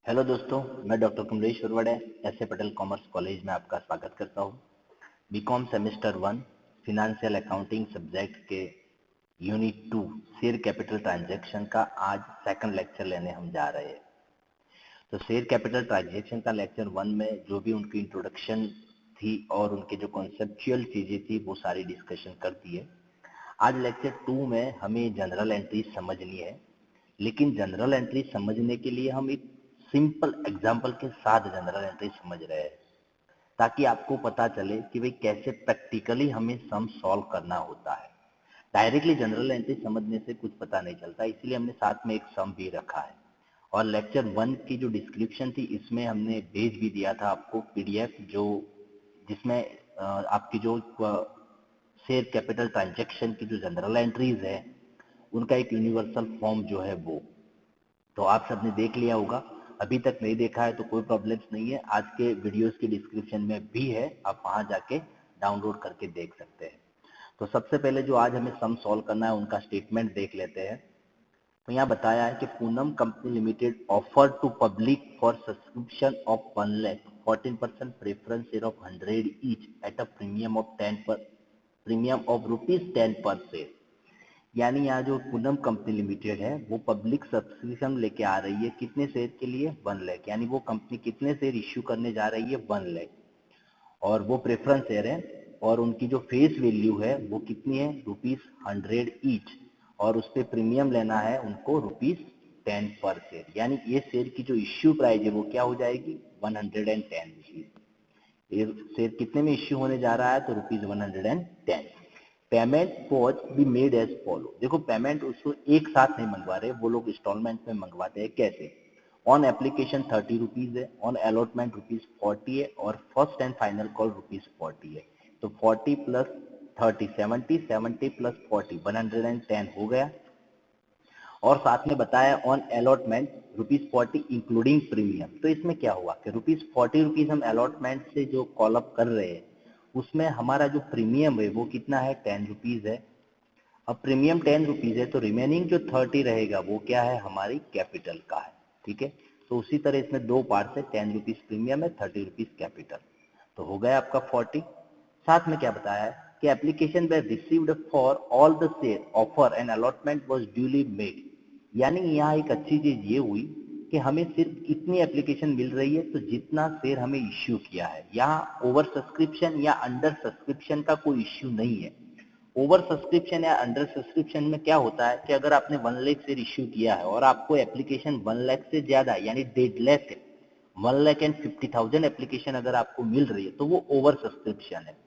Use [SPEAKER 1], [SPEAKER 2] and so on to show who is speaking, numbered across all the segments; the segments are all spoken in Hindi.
[SPEAKER 1] हेलो दोस्तों, मैं doctor Kamlesh Urvade S A. Patel commerce college में आपका स्वागत करता हूँ। BCom semester 1 financial accounting subject के यूनिट 2 शेयर कैपिटल ट्रांजैक्शन का आज सेकंड लेक्चर लेने हम जा रहे हैं। तो शेयर कैपिटल ट्रांजैक्शन का लेक्चर 1 में जो भी उनकी इंट्रोडक्शन थी और उनके जो कॉन्सेप्चुअल चीज़ें थी वो सारी डिस्कशन कर दी है। आज लेक्चर 2 में हमें जनरल एंट्री समझनी है, लेकिन जनरल एंट्री समझने के लिए हम एक सिंपल एग्जाम्पल के साथ जनरल एंट्री समझ रहे हैं, ताकि आपको पता चले कि भाई कैसे प्रैक्टिकली हमें सम सॉल्व करना होता है। डायरेक्टली जनरल एंट्री समझने से कुछ पता नहीं चलता, इसलिए हमने साथ में एक सम भी रखा है। और लेक्चर 1 की जो डिस्क्रिप्शन थी इसमें हमने भेज भी दिया था आपको पीडीएफ, जो जिसमें आपकी जो शेयर कैपिटल ट्रांजैक्शन की जो जनरल एंट्रीज है उनका एक यूनिवर्सल फॉर्म जो है वो तो आप सबने देख लिया होगा। अभी तक नहीं देखा है तो कोई प्रॉब्लम्स नहीं है, आज के वीडियोस की डिस्क्रिप्शन में भी है, आप वहां जाके डाउनलोड करके देख सकते हैं। तो सबसे पहले जो आज हमें सम सॉल्व करना है उनका स्टेटमेंट देख लेते हैं। तो यहाँ बताया है कि Poonam company limited offer to public for subscription of 1 lakh 14% preference share of 100 each at a premium of 10 पर प्रीमियम ऑफ ₹10 पर शेयर। यानी यहाँ जो पूनम कंपनी लिमिटेड है वो पब्लिक सब्सक्रिप्शन लेके आ रही है, कितने शेयर के लिए? 1 लाख। यानी वो कंपनी कितने शेयर इश्यू करने जा रही है? 1 लाख। और वो प्रेफरेंस शेयर है और उनकी जो फेस वैल्यू है वो कितनी है? ₹100 ईच। और उस पर प्रीमियम लेना है उनको ₹10 पर शेयर। यानी ये शेयर की जो इश्यू प्राइस है वो क्या हो जाएगी? 110 रुपीज। ये शेयर कितने में इश्यू होने जा रहा है? तो ₹110। Payment was be made as follow. देखो पेमेंट उसको एक साथ नहीं मंगवा रहे, वो लोग इंस्टॉलमेंट में मंगवाते हैं। कैसे? ऑन एप्लीकेशन 30 रुपीज है, ऑन अलॉटमेंट ₹40 है और फर्स्ट एंड फाइनल कॉल ₹40 है। तो 40 प्लस 30 70, 70 प्लस 40 110 हो गया। और साथ में बताया ऑन अलॉटमेंट ₹40 इंक्लूडिंग प्रीमियम। तो इसमें क्या हुआ कि ₹40 हम अलॉटमेंट से जो कॉल अप कर रहे हैं उसमें हमारा जो प्रीमियम है वो कितना है? ₹10 है। अब प्रीमियम ₹10 है तो रिमेनिंग जो 30 रहेगा वो क्या है? हमारी कैपिटल का है। ठीक है, तो उसी तरह इसमें दो पार्ट है, ₹10 प्रीमियम है, ₹30 कैपिटल। तो हो गया आपका 40। साथ में क्या बताया है कि application way received for all the share offer and allotment was duly made. यानी यहाँ एक अच्छी चीज ये हुई कि हमें सिर्फ इतनी एप्लीकेशन मिल रही है तो जितना शेयर हमें इश्यू किया है। यहाँ ओवर सब्सक्रिप्शन या अंडर सब्सक्रिप्शन का कोई इश्यू नहीं है। ओवर सब्सक्रिप्शन या अंडर सब्सक्रिप्शन में क्या होता है कि अगर आपने 1 लाख शेयर इश्यू किया है और आपको एप्लीकेशन 1 लाख से ज्यादा यानी 1.5 लाख 1,50,000 एप्लीकेशन अगर आपको मिल रही है तो वो ओवर सब्सक्रिप्शन है।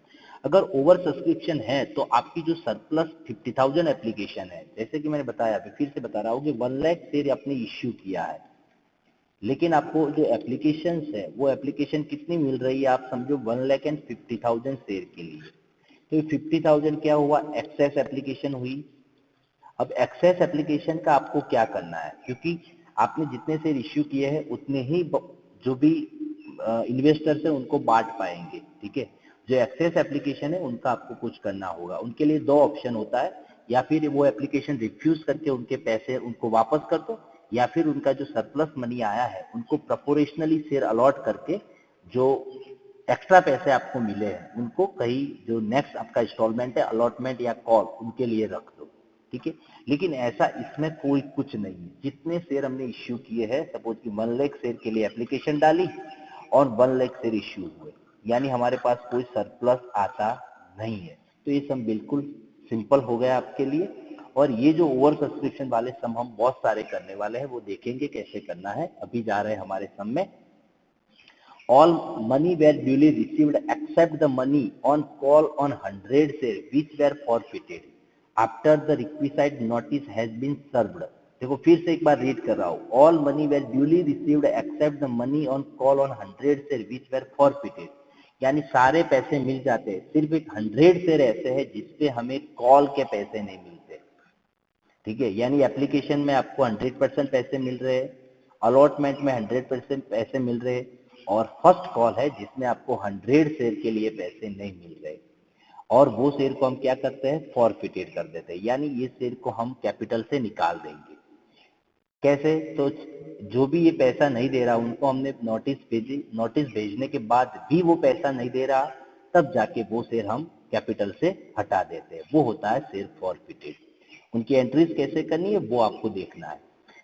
[SPEAKER 1] अगर ओवर सब्सक्रिप्शन है तो आपकी जो सरप्लस 50,000 एप्लीकेशन है, जैसे कि मैंने बताया, अभी फिर से बता रहा हूँ कि 1 लाख शेयर आपने इश्यू किया है, लेकिन आपको जो एप्लीकेशन है वो एप्लीकेशन कितनी मिल रही है? आप समझो 1,50,000 शेयर के लिए। तो ये 50,000 क्या हुआ? एक्सेस एप्लीकेशन हुई। अब एक्सेस एप्लीकेशन का आपको क्या करना है, क्योंकि आपने जितने शेयर इश्यू किए हैं उतने ही जो भी इन्वेस्टर्स है उनको बांट पाएंगे। ठीक है, जो एक्सेस एप्लीकेशन है उनका आपको कुछ करना होगा। उनके लिए दो ऑप्शन होता है, या फिर वो एप्लीकेशन रिफ्यूज करके उनके पैसे उनको वापस कर दो, या फिर उनका जो सरप्लस मनी आया है उनको प्रोपोर्शनली शेयर अलॉट करके जो एक्स्ट्रा पैसे आपको मिले हैं उनको कहीं जो नेक्स्ट आपका इंस्टॉलमेंट है, अलॉटमेंट या कॉल, उनके लिए रख दो। ठीक है, लेकिन ऐसा इसमें कोई कुछ नहीं है। जितने शेयर हमने इश्यू किए हैं, सपोज कि 1 लाख शेयर के लिए एप्लीकेशन डाली और 1 लाख शेयर इश्यू हुए, यानी हमारे पास कोई सरप्लस आता नहीं है। तो ये सम बिल्कुल सिंपल हो गया आपके लिए। और ये जो ओवर सब्सक्रिप्शन वाले सम हम बहुत सारे करने वाले हैं, वो देखेंगे कैसे करना है। अभी जा रहे हैं हमारे सम में। All money were duly received except the money on call on 100 shares which were forfeited after the requisite notice has been served। देखो फिर से एक बार रीड कर रहा हूँ। All money were duly received except the money on call on 100 shares which were forfeited। यानी सारे पैसे मिल जाते हैं, सिर्फ एक 100 शेयर ऐसे हैं जिसपे हमें कॉल के पैसे नहीं मिलते। ठीक है, यानी एप्लीकेशन में आपको 100% पैसे मिल रहे हैं, अलॉटमेंट में 100% पैसे मिल रहे हैं, और फर्स्ट कॉल है जिसमें आपको 100 शेयर के लिए पैसे नहीं मिल रहे। और वो शेयर को हम क्या करते हैं? फॉरफिटेड कर देते हैं, यानी ये शेयर को हम कैपिटल से निकाल देंगे। कैसे? तो जो भी ये पैसा नहीं दे रहा उनको हमने नोटिस भेजी, नोटिस भेजने के बाद भी वो पैसा नहीं दे रहा, तब जाके वो शेयर हम कैपिटल से हटा देते हैं, वो होता है शेयर फॉरफिटेड। उनकी एंट्रीज कैसे करनी है वो आपको देखना है।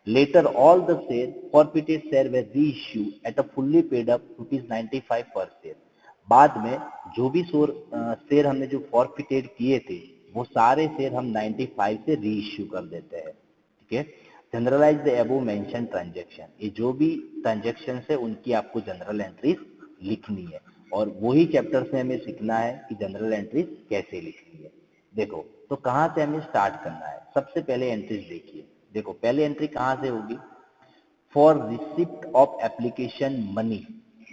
[SPEAKER 1] Later all the share forfeited share were reissue at a fully paid up ₹95 per share. बाद में जो भी शेयर हमने जो फॉरफिटेड किए थे वो सारे शेयर हम 95 से री इश्यू कर देते हैं। ठीक है। Generalise the above mention transaction, ये जो भी ट्रांजेक्शन है उनकी आपको जनरल एंट्रीज लिखनी है, और वही चैप्टर से हमें सीखना है कि जनरल एंट्रीज कैसे लिखनी है। देखो तो कहाँ से हमें स्टार्ट करना है? सबसे पहले एंट्रीज देखिए। देखो पहले एंट्री कहाँ से होगी? For receipt of application money,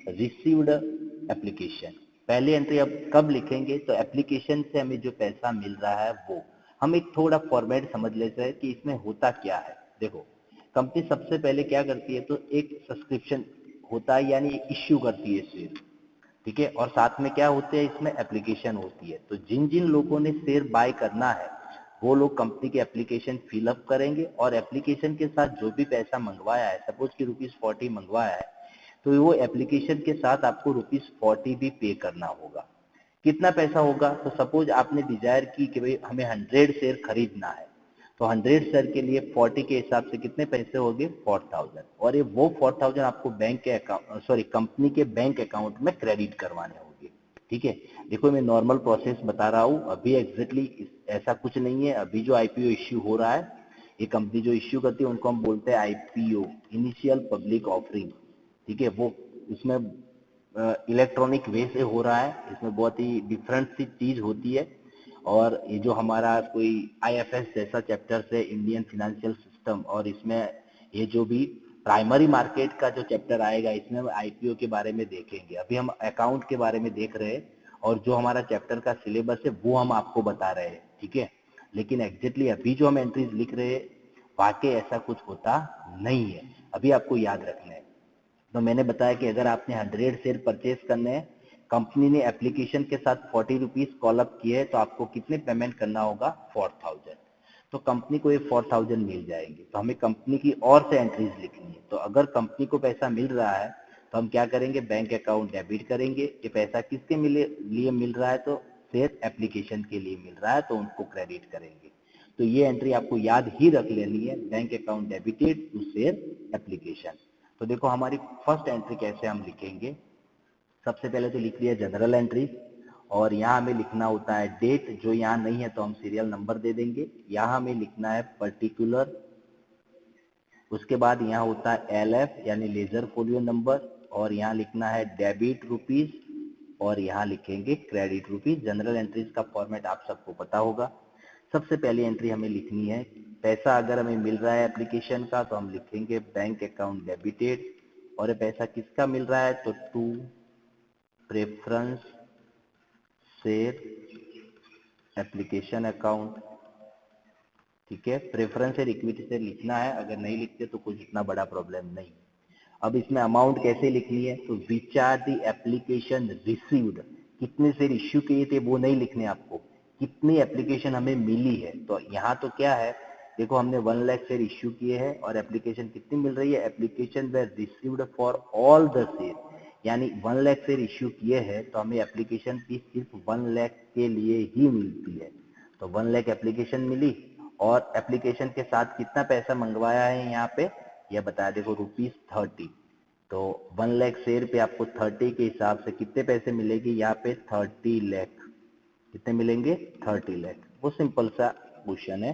[SPEAKER 1] received application. पहली एंट्री अब कब लिखेंगे? तो एप्लीकेशन से हमें जो पैसा मिल रहा है वो। हम एक थोड़ा फॉर्मेट समझ लेते हैं कि इसमें होता क्या है। देखो कंपनी सबसे पहले क्या करती है, तो एक सब्सक्रिप्शन होता है यानी इश्यू करती है शेयर। ठीक है। और साथ में क्या होते हैं, इसमें एप्लीकेशन होती है। तो जिन जिन लोगों ने शेयर बाय करना है वो लोग कंपनी की एप्लीकेशन फिलअप करेंगे, और एप्लीकेशन के साथ जो भी पैसा मंगवाया है, सपोज कि ₹40 मंगवाया है, तो वो एप्लीकेशन के साथ आपको ₹40 भी पे करना होगा। कितना पैसा होगा? तो सपोज आपने डिजायर की कि भाई हमें 100 शेयर खरीदना है, तो 100 शेयर के लिए 40 के हिसाब से कितने पैसे हो गए? 4000। और ये वो 4000 आपको बैंक के अकाउंट, सॉरी कंपनी के बैंक अकाउंट में क्रेडिट करवाने होंगे। ठीक है। देखो मैं नॉर्मल प्रोसेस बता रहा हूँ, अभी एग्जैक्टली ऐसा कुछ नहीं है। अभी जो आईपीओ इश्यू हो रहा है, ये कंपनी जो इश्यू करती है उनको हम बोलते हैं आईपीओ, इनिशियल पब्लिक ऑफरिंग। ठीक है। वो इसमें इलेक्ट्रॉनिक वे से हो रहा है, इसमें बहुत ही डिफरेंट सी चीज होती है। और ये जो हमारा कोई आईएफएस जैसा चैप्टर है, इंडियन फाइनेंशियल सिस्टम, और इसमें ये जो भी प्राइमरी मार्केट का जो चैप्टर आएगा इसमें हम आईपीओ के बारे में देखेंगे। अभी हम अकाउंट के बारे में देख रहे हैं, और जो हमारा चैप्टर का सिलेबस है वो हम आपको बता रहे हैं। ठीक है। लेकिन एग्जैक्टली अभी जो हम एंट्रीज लिख रहे हैं वाकई ऐसा कुछ होता नहीं है, अभी आपको याद रखना है। तो मैंने बताया कि अगर आपने 100 शेयर परचेज करने हैं, कंपनी ने एप्लीकेशन के साथ ₹40 कॉल अप किए हैं, तो आपको कितने पेमेंट करना होगा? 4000। तो कंपनी को ये 4000 मिल जाएंगे, तो हमें कंपनी की और से एंट्रीज लिखनी है। तो अगर कंपनी को पैसा मिल रहा है तो हम क्या करेंगे? बैंक अकाउंट डेबिट करेंगे। ये पैसा किसके लिए मिल रहा है? तो शेयर एप्लीकेशन के लिए मिल रहा है, तो उनको क्रेडिट करेंगे। तो ये एंट्री आपको याद ही रख लेनी है, bank account debited to share application. तो देखो हमारी फर्स्ट एंट्री कैसे हम लिखेंगे। सबसे पहले तो लिख लिया जनरल एंट्री, और यहाँ हमें लिखना होता है डेट, जो यहाँ नहीं है तो हम सीरियल नंबर दे देंगे। यहाँ हमें लिखना है पर्टिकुलर, उसके बाद यहाँ होता है एलएफ यानी लेजर फोलियो नंबर, और यहाँ लिखना है डेबिट रुपीज, और यहाँ लिखेंगे क्रेडिट रुपीज। जनरल एंट्रीज का फॉर्मेट आप सबको पता होगा। सबसे पहली एंट्री हमें लिखनी है, पैसा अगर हमें मिल रहा है एप्लीकेशन का तो हम लिखेंगे बैंक अकाउंट डेबिटेड। और ये पैसा किसका मिल रहा है? तो to preference share application account. ठीक है। प्रेफरेंस शेयर इक्विटी से लिखना है, अगर नहीं लिखते तो कुछ इतना बड़ा प्रॉब्लम नहीं। अब इसमें अमाउंट कैसे लिखनी है? तो which are the application received, कितने शेयर इश्यू किए थे वो नहीं लिखने आपको, कितनी एप्लीकेशन हमें मिली है। तो यहाँ तो क्या है, देखो हमने 1 लाख शेयर इश्यू किए हैं, और एप्लीकेशन कितनी मिल रही है? Application way received for all the share, यानी 1 लाख शेयर इश्यू किए हैं तो हमें एप्लीकेशन फीस सिर्फ 1 लाख के लिए ही मिलती है। तो 1 लाख एप्लीकेशन मिली, और एप्लीकेशन के साथ कितना पैसा मंगवाया है यहाँ पे यह बताया, देखो ₹30। तो 1 लाख शेयर पे आपको 30 के हिसाब से कितने पैसे मिलेंगे? यहाँ पे 30 लाख। कितने मिलेंगे? 30 लाख। वो सिंपल सा क्वेश्चन है।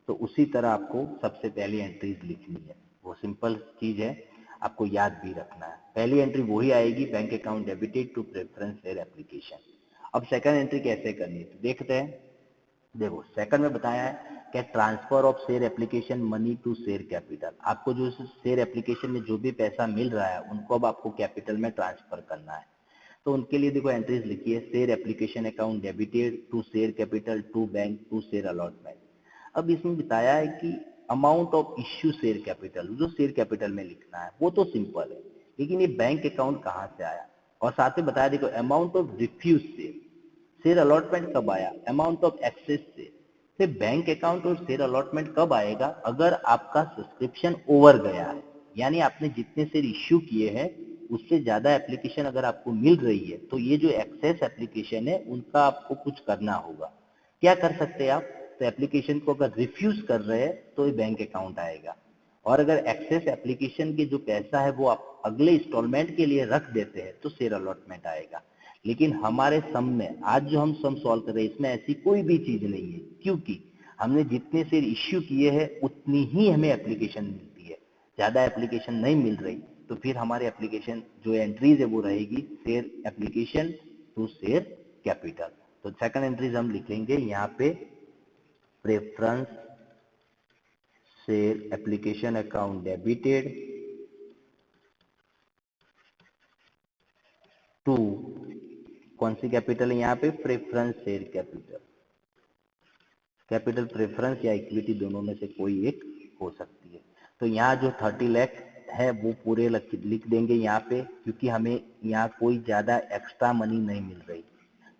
[SPEAKER 1] तो उसी तरह आपको सबसे पहली एंट्रीज लिखनी है, वो सिंपल चीज है, आपको याद भी रखना है। पहली एंट्री वही आएगी, bank account debited to preference share application. अब सेकंड एंट्री कैसे करनी है तो देखते हैं। देखो सेकंड में बताया है कि transfer of share application money to share capital. आपको जो शेयर एप्लीकेशन में जो भी पैसा मिल रहा है उनको अब आपको कैपिटल में ट्रांसफर करना है। तो उनके लिए देखो एंट्रीज लिखिए, share application account debited to share capital to bank to share allotment. अब इसमें बताया है कि amount of issue share capital, जो शेयर कैपिटल में लिखना है वो तो सिंपल है, लेकिन ये बैंक अकाउंट कहाँ से आया? और साथ में बताया देखो amount of refuse share, share allotment कब आया? अमाउंट ऑफ एक्सेस से। तो बैंक अकाउंट और शेयर अलॉटमेंट कब आएगा? अगर आपका सब्सक्रिप्शन ओवर गया है, यानी आपने जितने शेयर इश्यू किए हैं उससे ज्यादा एप्लीकेशन अगर आपको मिल रही है, तो ये जो एक्सेस एप्लीकेशन है उनका आपको कुछ करना होगा। क्या कर सकते हैं आप? तो एप्लीकेशन को अगर रिफ्यूज कर रहे हैं तो ये बैंक अकाउंट आएगा, और अगर एक्सेस एप्लीकेशन के जो पैसा है वो आप अगले इंस्टॉलमेंट के लिए रख देते हैं तो शेयर अलॉटमेंट आएगा। लेकिन हमारे सम में आज जो हम सम सॉल्व कर रहे हैं इसमें ऐसी कोई भी चीज नहीं है, क्योंकि हमने जितने शेयर इश्यू किए हैं उतनी ही हमें एप्लीकेशन मिलती है। ज्यादा एप्लीकेशन नहीं मिल रही तो फिर हमारे एप्लीकेशन जो एंट्रीज है वो रहेगी share application to share capital. तो सेकंड एंट्रीज हम लिखेंगे यहाँ पे preference share application account debited to, कौन सी कैपिटल है यहाँ पे? Preference share capital. Capital preference या इक्विटी दोनों में से कोई एक हो सकती है। तो यहाँ जो 30 लाख है वो पूरे लिख देंगे यहाँ पे, क्योंकि हमें यहाँ कोई ज्यादा एक्स्ट्रा मनी नहीं मिल रही।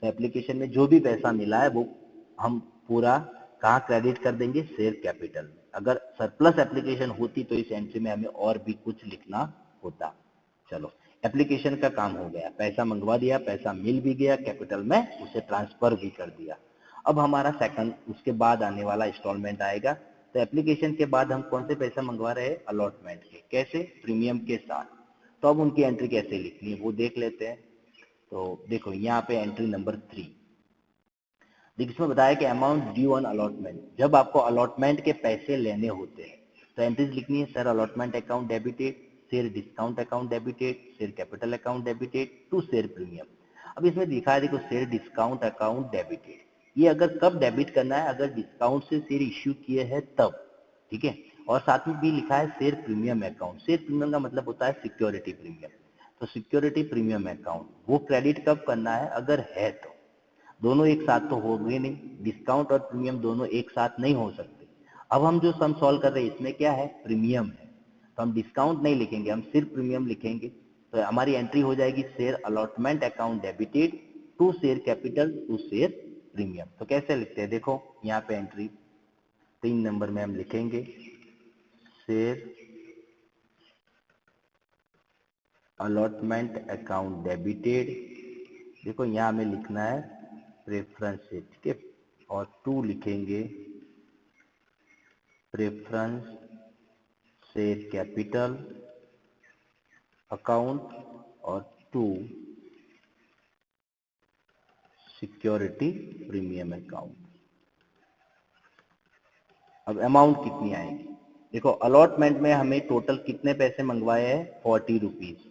[SPEAKER 1] तो एप्लीकेशन में जो भी पैसा मिला है वो हम पूरा कहाँ क्रेडिट कर देंगे? शेयर कैपिटल में। अगर सरप्लस एप्लीकेशन होती तो इस एंट्री में हमें और भी कुछ लिखना होता। चलो, एप्लीकेशन का काम हो गया, पैसा मंगवा दिया, पैसा मिल भी गया कैपिटल में, उसे ट्रांसफर भी कर दिया। अब हमारा सेकंड उसके बाद आने वाला इंस्टॉलमेंट आएगा। तो एप्लीकेशन के बाद हम कौन से पैसा मंगवा रहे हैं? अलॉटमेंट के। कैसे? प्रीमियम के साथ। तो अब उनकी एंट्री कैसे लिखनी है वो देख लेते हैं। तो देखो यहाँ पे एंट्री नंबर 3, देखिए इसमें बताया कि अमाउंट ड्यू ऑन अलॉटमेंट, जब आपको अलॉटमेंट के पैसे लेने होते हैं तो एंट्रीज लिखनी है sir allotment account debited, share discount account debited, share capital account debited to share premium. अब इसमें दिखा है देखो शेयर डिस्काउंट अकाउंट डेबिटेड, ये अगर कब डेबिट करना है? अगर डिस्काउंट से शेयर इश्यू किए हैं तब, ठीक है। और साथ में भी लिखा है share premium account, share premium का मतलब होता है सिक्योरिटी प्रीमियम। तो सिक्योरिटी प्रीमियम अकाउंट वो क्रेडिट कब करना है? अगर है तो। दोनों एक साथ तो होंगे नहीं, डिस्काउंट और प्रीमियम दोनों एक साथ नहीं हो सकते। अब हम जो सम सॉल्व कर रहे हैं इसमें क्या है? प्रीमियम है, तो हम डिस्काउंट नहीं लिखेंगे, हम सिर्फ प्रीमियम लिखेंगे। तो हमारी एंट्री हो जाएगी share allotment account debited to share capital to share premium. तो कैसे लिखते हैं? देखो यहाँ पे एंट्री 3 नंबर में हम लिखेंगे शेयर अलॉटमेंट अकाउंट डेबिटेड, देखो यहाँ हमें लिखना है प्रेफरेंस से, ठीक है। और 2 लिखेंगे प्रेफरेंस शेयर कैपिटल अकाउंट और 2 सिक्योरिटी प्रीमियम अकाउंट। अब अमाउंट कितनी आएगी? देखो अलॉटमेंट में हमें टोटल कितने पैसे मंगवाए हैं? 40 रुपीज।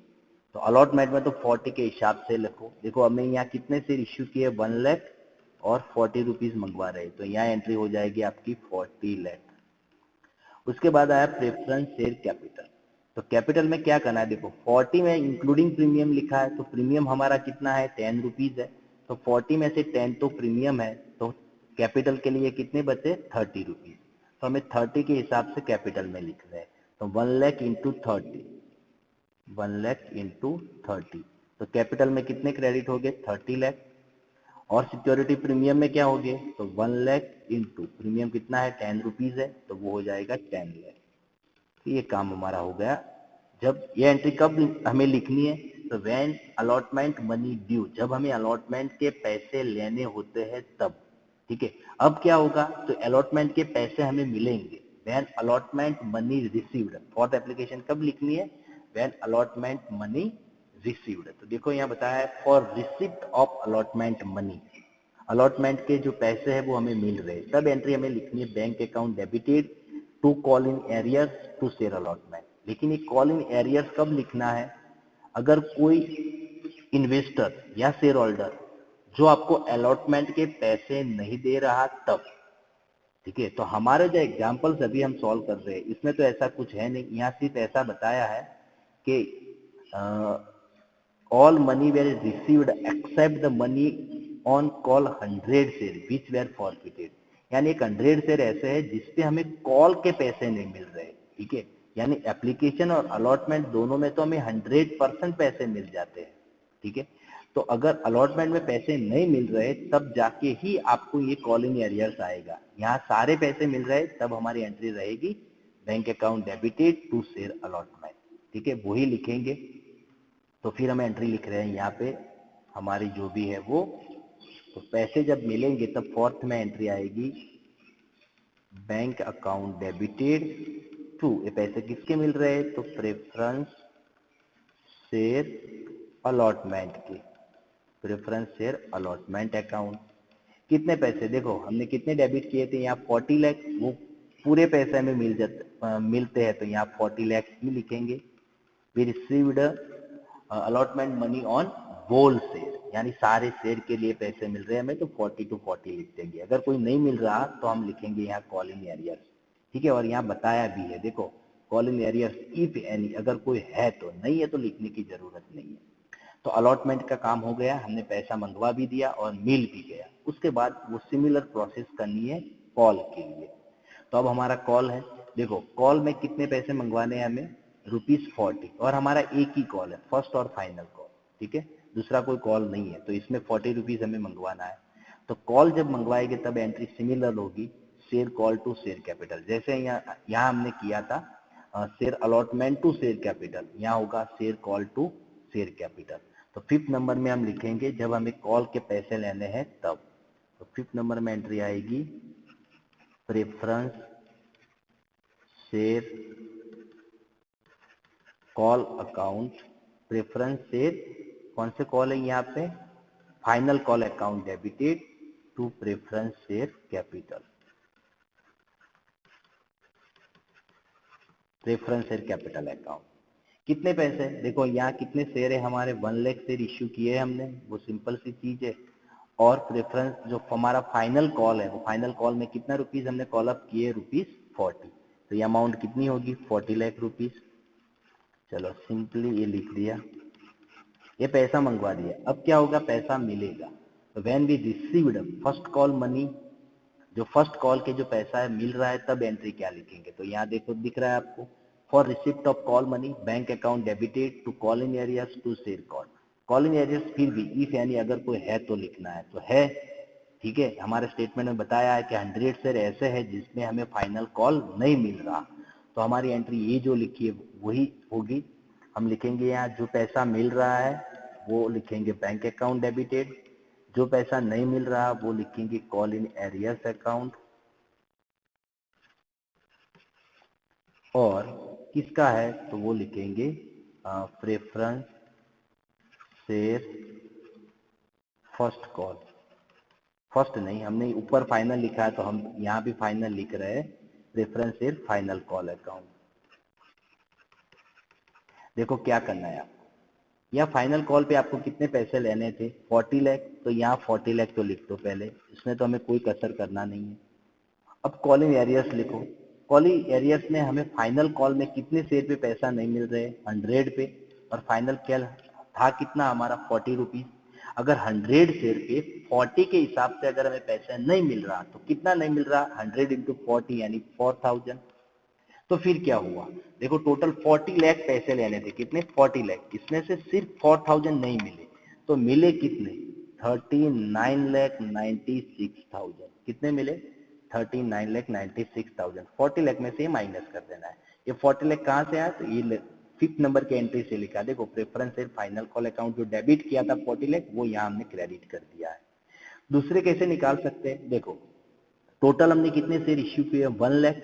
[SPEAKER 1] तो अलॉटमेंट में तो 40 के हिसाब से लिखो। देखो हमें यहाँ कितने शेयर इश्यू किए? 1 लाख और 40 रुपीज मंगवा रहे, तो यहाँ एंट्री हो जाएगी आपकी 40 लाख। उसके बाद आया प्रेफरेंस शेयर कैपिटल। तो कैपिटल में क्या करना है? देखो 40 में इंक्लूडिंग प्रीमियम लिखा है, तो प्रीमियम हमारा कितना है? 10 रुपीज है। तो 40 में से 10 तो प्रीमियम है, तो कैपिटल के लिए कितने बचे? 30 रुपीज। तो हमें 30 के हिसाब से कैपिटल में लिख रहे हैं, तो 1 लाख इंटू 30, 1 लाख इंटू 30। तो कैपिटल में कितने क्रेडिट हो गए? 30 लाख। और सिक्योरिटी प्रीमियम में क्या हो गए? तो 1 लाख इंटू प्रीमियम कितना है? 10 रुपीज है, तो वो हो जाएगा 10 लाख। तो ये काम हमारा हो गया। जब ये एंट्री कब हमें लिखनी है? तो व्हेन अलॉटमेंट मनी ड्यू, जब हमें अलॉटमेंट के पैसे लेने होते हैं तब, ठीक है। अब क्या होगा? तो अलॉटमेंट के पैसे हमें मिलेंगे when allotment money received. Fourth application कब लिखनी है? When allotment money received. तो देखो यहाँ बताया है for receipt of allotment money, allotment के जो पैसे हैं वो हमें मिल रहे हैं, तब एंट्री हमें लिखनी है bank account debited to call in arrears to share allotment. लेकिन ये कॉल इन एरियर्स कब लिखना है? अगर कोई इन्वेस्टर या शेयर होल्डर जो आपको अलॉटमेंट के पैसे नहीं दे रहा तब, ठीक है। तो हमारे जो एग्जाम्पल्स अभी हम सॉल्व कर रहे हैं इसमें तो ऐसा कुछ है नहीं, यहाँ सिर्फ ऐसा बताया है कि all money were received except the money on call 100 share which were forfeited। यानी एक 100 शेयर ऐसे है जिसपे हमें कॉल के पैसे नहीं मिल रहे, ठीक है। यानी एप्लीकेशन और अलॉटमेंट दोनों में तो हमें 100% पैसे मिल जाते हैं, ठीक है। तो अगर अलॉटमेंट में पैसे नहीं मिल रहे तब जाके ही आपको ये कॉल इन एरियर्स आएगा। यहाँ सारे पैसे मिल रहे तब हमारी एंट्री रहेगी bank account debited to share allotment, ठीक है, वही लिखेंगे। तो फिर हम एंट्री लिख रहे हैं यहाँ पे हमारी जो भी है वो, तो पैसे जब मिलेंगे तब फोर्थ में एंट्री आएगी बैंक अकाउंट डेबिटेड टू, ये पैसे किसके मिल रहे हैं, तो प्रेफरेंस शेयर अलॉटमेंट की, प्रेफरेंस शेयर अलॉटमेंट अकाउंट। कितने पैसे, देखो हमने कितने डेबिट किए थे, यहाँ 40 लाख, वो पूरे पैसे हमें मिलते हैं तो यहाँ 40 लाख ही लिखेंगे। We received allotment money on whole share, यानी सारे शेयर के लिए पैसे मिल रहे हैं हमें, तो 40 to 40 लिख देंगे। अगर कोई नहीं मिल रहा तो हम लिखेंगे यहाँ कॉल इन एरियर्स, ठीक है। और यहाँ बताया भी है, देखो call in arrears if any, अगर कोई है तो, नहीं है तो लिखने की जरूरत नहीं है। तो अलॉटमेंट का काम हो गया, हमने पैसा मंगवा भी दिया और मिल भी गया। उसके बाद वो सिमिलर प्रोसेस करनी है कॉल के लिए। तो अब हमारा कॉल है, देखो कॉल में कितने पैसे मंगवाने हैं हमें, ₹40, और हमारा एक ही कॉल है, फर्स्ट और फाइनल कॉल, ठीक है, दूसरा कोई कॉल नहीं है, तो इसमें ₹40 हमें मंगवाना है। तो कॉल जब मंगवाएंगे तब एंट्री सिमिलर होगी, share call to share capital. जैसे यहाँ हमने किया था share allotment to share capital, यहाँ होगा share call to share capital. तो 5th नंबर में हम लिखेंगे जब हमें कॉल के पैसे लेने हैं तब। तो 5th नंबर में एंट्री आएगी preference share call account, preference share कौन से कॉल है यहाँ पे, final call account debited to preference share capital, preference share capital account. कितने पैसे, देखो यहाँ कितने शेयर है हमारे, 1 लाख शेयर इश्यू किए हैं हमने, वो सिंपल सी चीज है। और प्रेफरेंस जो हमारा फाइनल कॉल है, वो फाइनल कॉल में कितना रुपीस हमने कॉल अप किए, ₹40, तो ये अमाउंट कितनी होगी, 40 लाख रुपीस। चलो सिंपली ये लिख दिया, ये पैसा मंगवा दिया। अब क्या होगा, पैसा मिलेगा। तो when we received first call money, जो फर्स्ट कॉल के जो पैसा है मिल रहा है तब एंट्री क्या लिखेंगे, तो यहाँ देखो दिख रहा है आपको, for receipt of call money bank account debited to call in arrears to share call. Call in arrears फिर भी इफ यानी अगर कोई है तो लिखना है, तो है, ठीक है। हमारे स्टेटमेंट में बताया है कि 100 शेयर ऐसे है जिसमें हमें फाइनल कॉल नहीं मिल रहा, तो हमारी एंट्री ये जो लिखी है वही होगी। हम लिखेंगे यहाँ जो पैसा मिल रहा है वो लिखेंगे बैंक अकाउंट डेबिटेड, जो पैसा नहीं मिल रहा वो लिखेंगे कॉल इन एरियर्स अकाउंट। और किसका है तो वो लिखेंगे preference share first call, first नहीं, हमने ऊपर फाइनल लिखा है तो हम यहाँ भी फाइनल लिख रहे हैं, preference share final call account. देखो क्या करना है आपको, यहाँ फाइनल कॉल पे आपको कितने पैसे लेने थे, 40 लाख, तो यहाँ 40 लाख तो लिख दो पहले, इसमें तो हमें कोई कसर करना नहीं है। अब कॉल इन एरियर्स लिखो, कॉल इन एरियर्स में हमें फाइनल कॉल में कितने शेयर पे पैसा नहीं मिल रहे, 100 पे, और फाइनल क्या था कितना हमारा, ₹40। अगर 100 शेयर पे 40 के हिसाब से अगर हमें पैसा नहीं मिल रहा तो कितना नहीं मिल रहा, 100 into 40 यानी 4000। तो फिर क्या हुआ, देखो टोटल 40 लाख पैसे लेने थे, कितने, 40 लाख, इसमें से सिर्फ 4000 नहीं मिले, तो मिले कितने, 39,96,000। कितने मिले, 39,96,000। 40 लाख में से माइनस कर देना है। ये 40 लाख कहाँ से आया, तो ये 5th नंबर के एंट्री से लिखा, देखो preference share final call account जो डेबिट किया था 40 लाख, वो यहाँ हमने क्रेडिट कर दिया है। दूसरे कैसे निकाल सकते हैं, देखो टोटल हमने कितने शेयर इश्यू किए, 1 लाख,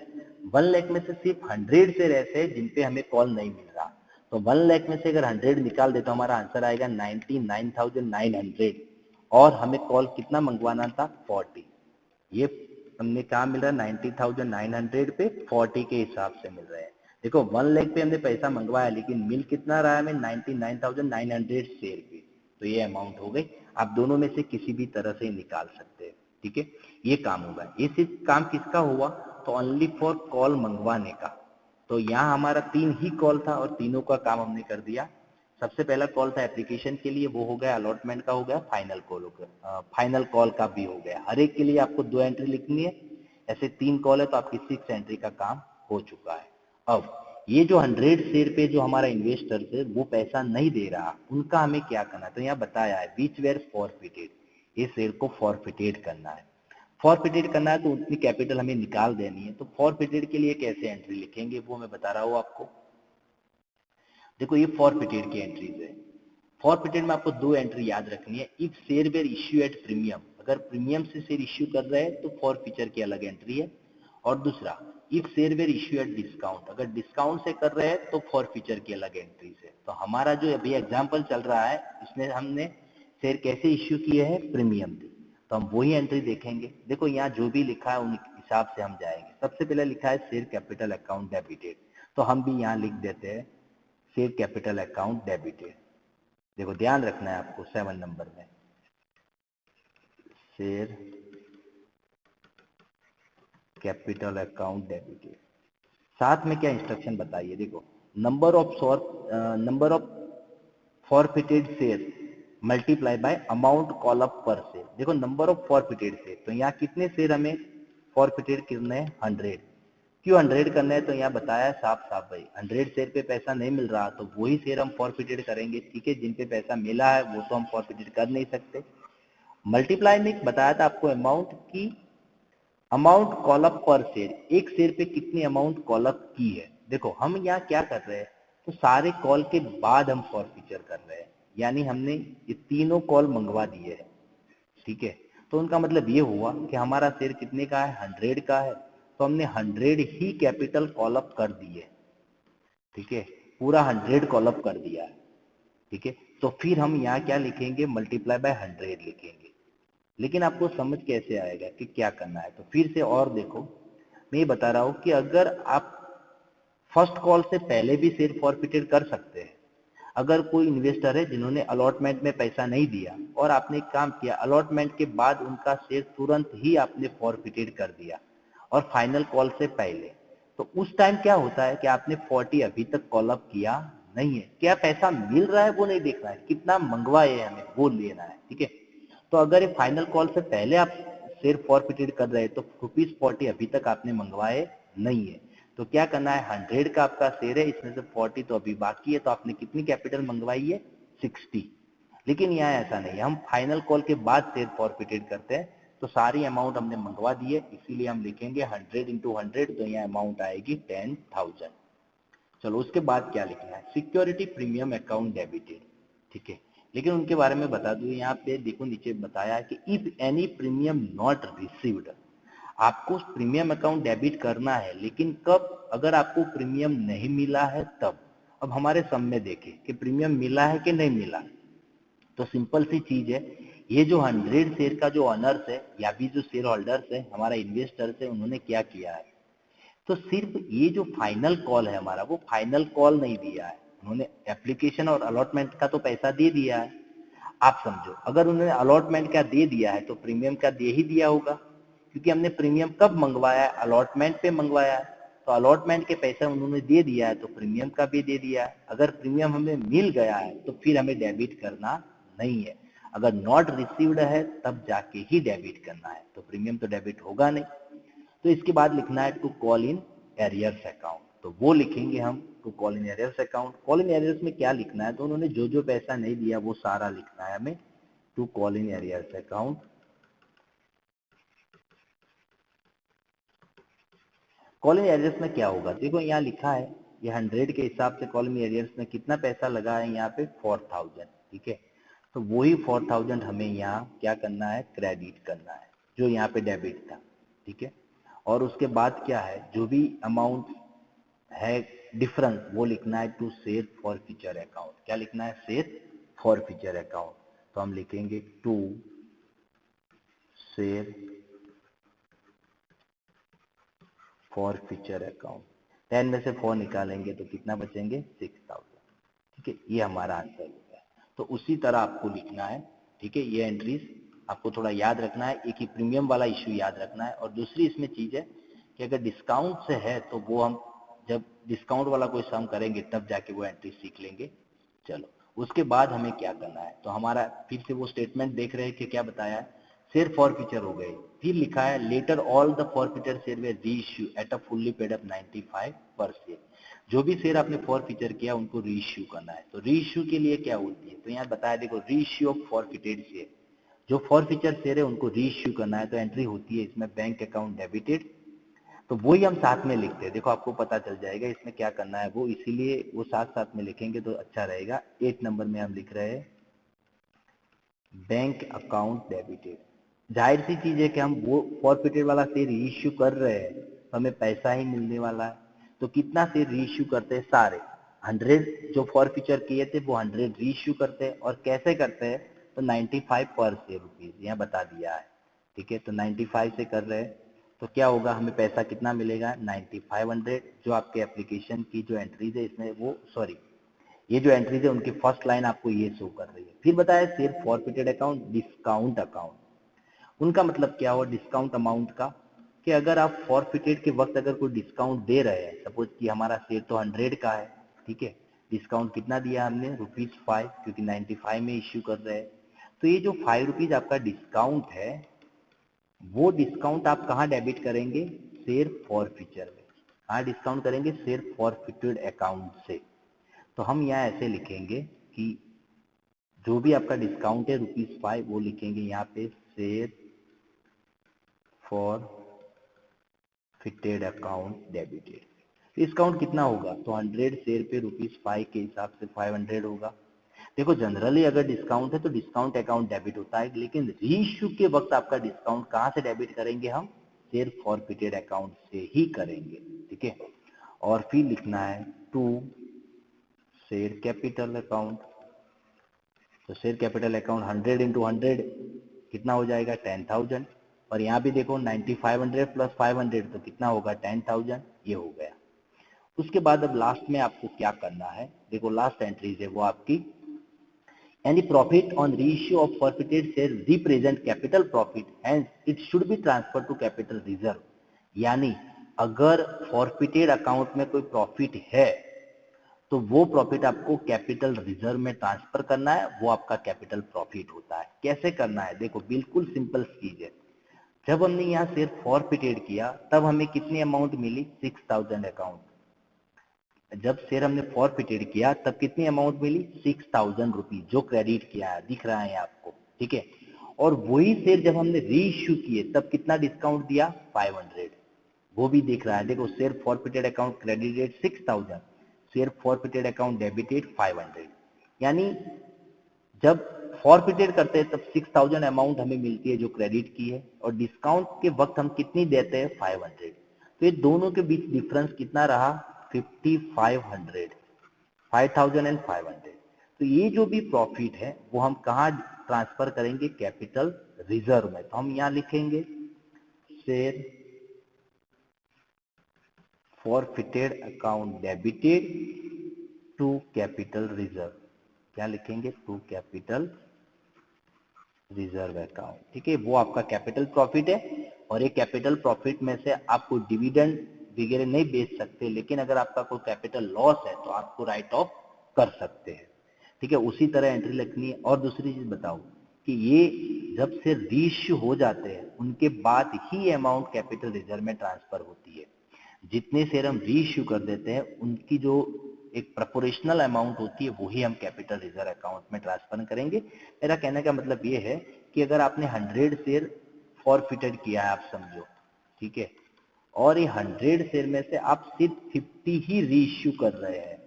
[SPEAKER 1] 1 लाख में से सिर्फ 100 शेयर ऐसे हैं जिन पे हमें कॉल नहीं मिल रहा, तो 1 लाख में से अगर 100 निकाल दे तो हमारा आंसर आएगा 99,900। और हमें कॉल कितना मंगवाना था, 40, ये हमने कहा मिल रहा है 90,900 पे 40 के हिसाब से मिल रहे हैं। देखो 1 लाख पे हमने पैसा मंगवाया लेकिन मिल कितना रहा है हमें, 99,900 शेयर पे, तो ये अमाउंट हो गई। आप दोनों में से किसी भी तरह से निकाल सकते हैं, ठीक है, ये काम होगा। ये सिर्फ काम किसका हुआ, तो ओनली फॉर कॉल मंगवाने का। तो यहाँ हमारा 3 ही कॉल था और तीनों का काम हमने कर दिया। सबसे पहला कॉल था एप्लीकेशन के लिए, वो हो गया, अलॉटमेंट का हो गया, फाइनल कॉल हो गया, फाइनल कॉल का भी हो गया। हर एक के लिए आपको 2 एंट्री लिखनी है, ऐसे 3 कॉल है तो आपकी 6 एंट्री का काम हो चुका है। अब ये जो 100 शेयर पे जो हमारा इन्वेस्टर है वो पैसा नहीं दे रहा, उनका हमें क्या करना है? तो यहाँ बताया है विच वेर फॉरफिटेड, ये शेयर को फॉरफिटेड करना है। फॉरफिटेड करना है तो उतनी कैपिटल हमें निकाल देनी है। तो फॉरफिटेड के लिए कैसे एंट्री लिखेंगे वो मैं बता रहा हूँ आपको। देखो ये फॉरफिटेड की एंट्रीज है। फॉरफिटेड में आपको दो एंट्री याद रखनी है। If share were issue at premium, अगर प्रीमियम से शेयर इश्यू कर रहे हैं तो फॉरफिचर की अलग एंट्री है। और दूसरा, if share were issue at discount, अगर डिस्काउंट से कर रहे हैं तो फॉरफिचर की अलग एंट्रीज है। तो हमारा जो अभी एग्जाम्पल चल रहा है इसमें हमने शेयर कैसे इश्यू किए हैं? प्रीमियम थी, तो हम वही एंट्री देखेंगे। देखो यहाँ जो भी लिखा है उन हिसाब से हम जाएंगे। सबसे पहले लिखा है शेयर कैपिटल अकाउंट डेबिटेड, तो हम भी यहाँ लिख देते हैं शेयर कैपिटल अकाउंट डेबिटेड। देखो ध्यान रखना है आपको 7 नंबर में, शेयर कैपिटल अकाउंट डेबिटेड। साथ में क्या इंस्ट्रक्शन बताइए? देखो number of forfeited share multiply by amount call up पर शेयर। देखो नंबर ऑफ फॉरफिटेड शेयर, तो यहाँ कितने शेयर हमें फॉरफिटेड करने हैं? 100। क्यों 100 करने हैं? तो यहाँ बताया है साफ साफ भाई 100 शेयर पे पैसा नहीं मिल रहा तो वही शेयर हम फॉरफिटेड करेंगे। ठीक है, जिन पे पैसा मिला है वो तो हम फॉरफिटेड कर नहीं सकते। मल्टीप्लाई में बताया था आपको अमाउंट की, अमाउंट कॉलअप पर शेयर, एक शेयर पे कितनी अमाउंट कॉलअप की है। देखो हम यहाँ क्या कर रहे हैं, तो सारे कॉल के बाद हम फॉरफिचर कर रहे हैं, यानी हमने ये तीनों कॉल मंगवा दिए हैं। ठीक है, तो उनका मतलब ये हुआ कि हमारा शेयर कितने का है? 100 का है, तो हमने 100 ही कैपिटल कॉलअप कर दिए। ठीक है, पूरा 100 कॉलअप कर दिया है। ठीक है, तो फिर हम यहाँ क्या लिखेंगे? मल्टीप्लाई बाय 100 लिखेंगे। लेकिन आपको समझ कैसे आएगा कि क्या करना है? तो फिर से और देखो, मैं ये बता रहा हूं कि अगर आप फर्स्ट कॉल से पहले भी शेयर फॉरफिटेड कर सकते हैं। अगर कोई इन्वेस्टर है जिन्होंने अलॉटमेंट में पैसा नहीं दिया और आपने एक काम किया, अलॉटमेंट के बाद उनका शेयर तुरंत ही आपने फॉरफिटेड कर दिया और फाइनल कॉल से पहले, तो उस टाइम क्या होता है कि आपने 40 अभी तक कॉल अप किया नहीं है। क्या पैसा मिल रहा है वो नहीं देखना है, कितना मंगवाए है हमें वो लेना है। ठीक है, तो अगर ये फाइनल कॉल से पहले आप शेयर फॉरफिटेड कर रहे हैं तो ₹40 अभी तक आपने मंगवाए नहीं है। तो क्या करना है? 100 का आपका शेयर है, इसमें से 40 तो अभी बाकी है, तो आपने कितनी कैपिटल मंगवाई है? 60। लेकिन यहाँ ऐसा नहीं है, हम फाइनल कॉल के बाद शेयर फॉरफिटेड करते हैं, तो सारी अमाउंट हमने मंगवा दी है, इसीलिए हम लिखेंगे 100 इंटू 100, तो यहाँ अमाउंट आएगी 10,000। चलो उसके बाद क्या लिखना है? Security premium account debited. ठीक है, लेकिन उनके बारे में बता दूं, यहाँ पे देखो नीचे बताया है कि if any premium not received, आपको प्रीमियम अकाउंट डेबिट करना है, लेकिन कब? अगर आपको प्रीमियम नहीं मिला है तब। अब हमारे सम में देखें कि प्रीमियम मिला है कि नहीं मिला। तो सिंपल सी चीज है, ये जो 100 शेयर का जो ऑनर्स है या भी जो शेयर होल्डर्स है, हमारा इन्वेस्टर्स है, उन्होंने क्या किया है, तो सिर्फ ये जो फाइनल कॉल है हमारा, वो फाइनल कॉल नहीं दिया है। उन्होंने एप्लीकेशन और अलॉटमेंट का तो पैसा दे दिया है। आप समझो, अगर उन्होंने अलॉटमेंट का दे दिया है तो प्रीमियम का दे ही दिया होगा, क्योंकि हमने प्रीमियम कब मंगवाया है? अलॉटमेंट पे मंगवाया है। तो अलॉटमेंट के पैसा उन्होंने दे दिया है तो प्रीमियम का भी दे दिया है। अगर प्रीमियम हमें मिल गया है तो फिर हमें डेबिट करना नहीं है। अगर नॉट रिसीव्ड है तब जाके ही डेबिट करना है, तो प्रीमियम तो डेबिट होगा नहीं। तो इसके बाद लिखना है to call in arrears account, तो वो लिखेंगे हम to call in arrears account. Call in arrears में क्या लिखना है? तो उन्होंने जो जो पैसा नहीं दिया वो सारा लिखना है हमें to call in arrears account. Call in arrears में क्या होगा? देखो यहाँ लिखा है, ये 100 के हिसाब से कॉल इन एरियर्स में कितना पैसा लगा है यहाँ पे? 4000। ठीक है, तो वही 4000 हमें यहाँ क्या करना है? क्रेडिट करना है, जो यहाँ पे डेबिट था। ठीक है, और उसके बाद क्या है? जो भी अमाउंट है डिफरेंस वो लिखना है to share for future account. क्या लिखना है? Share for future account. तो हम लिखेंगे to share for future account. 10 में से 4 निकालेंगे तो कितना बचेंगे? 6000। ठीक है, ये हमारा आंसर होगा। तो उसी तरह आपको लिखना है। ठीक है, ये एंट्रीज आपको थोड़ा याद रखना है। एक ही प्रीमियम वाला इश्यू याद रखना है, और दूसरी इसमें चीज है कि अगर डिस्काउंट से है तो वो हम जब डिस्काउंट वाला कोई सम करेंगे तब जाके वो एंट्री सीख लेंगे। चलो उसके बाद हमें क्या करना है? तो हमारा फिर से वो स्टेटमेंट देख रहे हैं कि क्या बताया है, शेयर फॉरफीचर हो गए। फिर लिखा है later all the फॉरफीटर share were reissue at a fully paid up 95 per share. जो भी शेयर आपने फॉरफिचर किया उनको रीइश्यू करना है। तो रीइश्यू के लिए क्या होती है, तो यहाँ बताया देखो, रीइश्यू ऑफ फॉरफिटेड शेयर, जो फॉरफिचर शेयर है उनको रीइश्यू करना है, तो एंट्री होती है इसमें बैंक अकाउंट डेबिटेड। तो वही हम साथ में लिखते हैं, देखो आपको पता चल जाएगा इसमें क्या करना है वो, इसीलिए वो साथ साथ में लिखेंगे तो अच्छा रहेगा। 8 नंबर में हम लिख रहे हैं बैंक अकाउंट डेबिटेड। जाहिर सी चीज है कि हम वो फॉरफिटेड वाला शेयर रीइश्यू कर रहे हैं तो हमें पैसा ही मिलने वाला है। तो कितना शेयर रीइश्यू करते हैं, सारे 100 जो फॉरफिचर किए थे वो 100 रीइश्यू करते हैं। और कैसे करते हैं, तो 95 पर शेयर रुपीज यहाँ बता दिया है, ठीक है। तो 95 से कर रहे हैं तो क्या होगा, हमें पैसा कितना मिलेगा, 9500। जो आपके एप्लीकेशन की जो एंट्रीज है इसमें वो, सॉरी, ये जो एंट्रीज है उनकी फर्स्ट लाइन आपको ये शो कर रही है। फिर बताया share forfeited account, discount account. उनका मतलब क्या हुआ डिस्काउंट अमाउंट का, कि अगर आप फॉरफिटेड के वक्त अगर कोई डिस्काउंट दे रहे हैं, सपोज कि हमारा शेयर तो 100 का है, ठीक है, डिस्काउंट कितना दिया हमने, ₹5, क्योंकि 95 में इश्यू कर रहे हैं। तो ये जो ₹5 आपका डिस्काउंट है, वो डिस्काउंट आप कहाँ डेबिट करेंगे, शेयर फॉरफिचर में। कहाँ डिस्काउंट करेंगे, शेयर फॉरफिटेड अकाउंट से। तो हम यहाँ ऐसे लिखेंगे कि जो भी आपका डिस्काउंट है ₹5 वो लिखेंगे यहाँ पे share for fitted account debited. Discount कितना होगा, तो 100 शेयर पे ₹5 के हिसाब से 500 होगा। देखो जनरली अगर डिस्काउंट है तो डिस्काउंट अकाउंट डेबिट होता है, लेकिन रीइश्यू के वक्त आपका डिस्काउंट कहाँ से डेबिट करेंगे, हम शेयर फॉरफिटेड अकाउंट से ही करेंगे, ठीक है। और फिर लिखना है टू शेयर कैपिटल अकाउंट। तो शेयर कैपिटल अकाउंट 100 इंटू 100 कितना हो जाएगा, 10,000। और यहाँ भी देखो 9500 प्लस 500 तो कितना होगा, 10,000, ये हो गया। उसके बाद अब लास्ट में आपको क्या करना है, देखो लास्ट एंट्रीज है वो आपकी, any profit on reissue of forfeited share represent capital profit, hence it should be transferred to capital reserve। यानी अगर फॉरफिटेड अकाउंट में कोई प्रॉफिट है तो वो प्रॉफिट आपको कैपिटल रिजर्व में ट्रांसफर करना है, वो आपका कैपिटल प्रॉफिट होता है। कैसे करना है, देखो बिल्कुल सिंपल चीज है। जब हमने यहाँ शेयर फॉरफिटेड किया तब हमें कितनी अमाउंट मिली, 6,000 अकाउंट। जब शेयर हमने फॉरफिटेड किया तब कितनी अमाउंट मिली, 6,000 रुपीज, जो क्रेडिट किया है दिख रहा है आपको, ठीक है। और वही शेयर जब हमने रीइश्यू किए तब कितना डिस्काउंट दिया, 500, वो भी दिख रहा है। देखो share forfeited account credited 6,000, share forfeited account debited 500। यानी जब फॉरफिटेड करते हैं तब 6,000 अमाउंट हमें मिलती है जो क्रेडिट की है, और डिस्काउंट के वक्त हम कितनी देते हैं, 500। तो ये दोनों के बीच डिफरेंस कितना रहा, 5,500, 5,000 एंड 500। तो ये जो भी प्रॉफिट है वो हम कहाँ ट्रांसफर करेंगे, कैपिटल रिजर्व में। तो हम यहाँ लिखेंगे share forfeited account debited to capital reserve. क्या लिखेंगे, टू कैपिटल रिजर्व अकाउंट, ठीक है। वो आपका कैपिटल प्रॉफिट है, और ये कैपिटल प्रॉफिट में से आप कोई डिविडेंड वगैरह नहीं बेच सकते, लेकिन अगर आपका कोई कैपिटल लॉस है तो आपको राइट ऑफ कर सकते हैं, ठीक है। उसी तरह एंट्री लिखनी है। और दूसरी चीज बताओ कि ये जब से रीइश्यू हो जाते हैं उनके बाद ही अमाउंट कैपिटल रिजर्व में ट्रांसफर होती है। जितने शेयर हम रीइश्यू कर देते हैं उनकी जो एक प्रोपोर्शनल अमाउंट होती है वही हम कैपिटल रिजर्व अकाउंट में ट्रांसफर करेंगे। मेरा कहने का मतलब ये है कि अगर आपने 100 शेयर फॉरफिटेड किया है, आप समझो, ठीक है, और ये 100 शेयर में से आप सिर्फ 50 ही रीइश्यू कर रहे हैं,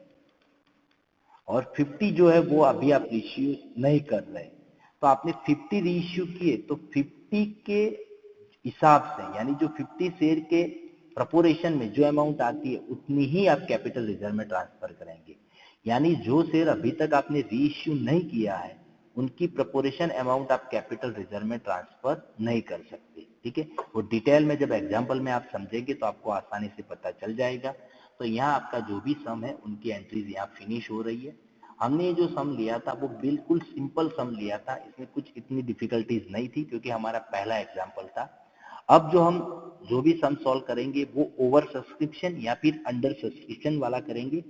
[SPEAKER 1] और 50 जो है वो अभी आप रीइश्यू नहीं कर रहे, तो आपने 50 रीइश्यू किए तो 50 के हिसाब से, यानी जो 50 शेयर के प्रपोर्शन में जो अमाउंट आती है उतनी ही आप कैपिटल रिजर्व में ट्रांसफर करेंगे। यानी जो शेयर अभी तक आपने रीइश्यू नहीं किया है उनकी प्रपोर्शन अमाउंट आप कैपिटल रिजर्व में ट्रांसफर नहीं कर सकते, ठीक है। वो डिटेल में जब एग्जांपल में आप समझेंगे तो आपको आसानी से पता चल जाएगा। तो यहाँ आपका जो भी सम है उनकी एंट्रीज यहाँ फिनिश हो रही है। हमने ये जो सम लिया था वो बिल्कुल सिंपल सम लिया था, इसमें कुछ इतनी डिफिकल्टीज नहीं थी क्योंकि हमारा पहला एग्जाम्पल था। अब जो हम जो भी सम सॉल्व करेंगे वो ओवर सब्सक्रिप्शन या फिर अंडर सब्सक्रिप्शन वाला करेंगे।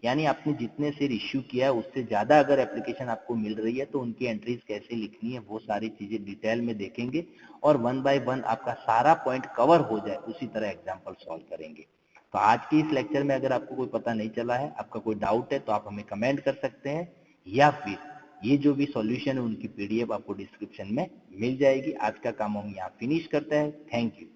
[SPEAKER 1] यानी आपने जितने शेयर इश्यू किया है उससे ज्यादा अगर एप्लीकेशन आपको मिल रही है तो उनकी एंट्रीज कैसे लिखनी है वो सारी चीजें डिटेल में देखेंगे, और 1 बाय 1 आपका सारा पॉइंट कवर हो जाए उसी तरह एग्जाम्पल सॉल्व करेंगे। तो आज के इस लेक्चर में अगर आपको कोई पता नहीं चला है, आपका कोई डाउट है, तो आप हमें कमेंट कर सकते हैं, या फिर ये जो भी सॉल्यूशन है उनकी पीडीएफ आपको डिस्क्रिप्शन में मिल जाएगी। आज का काम हम यहाँ फिनिश करते हैं। Thank you.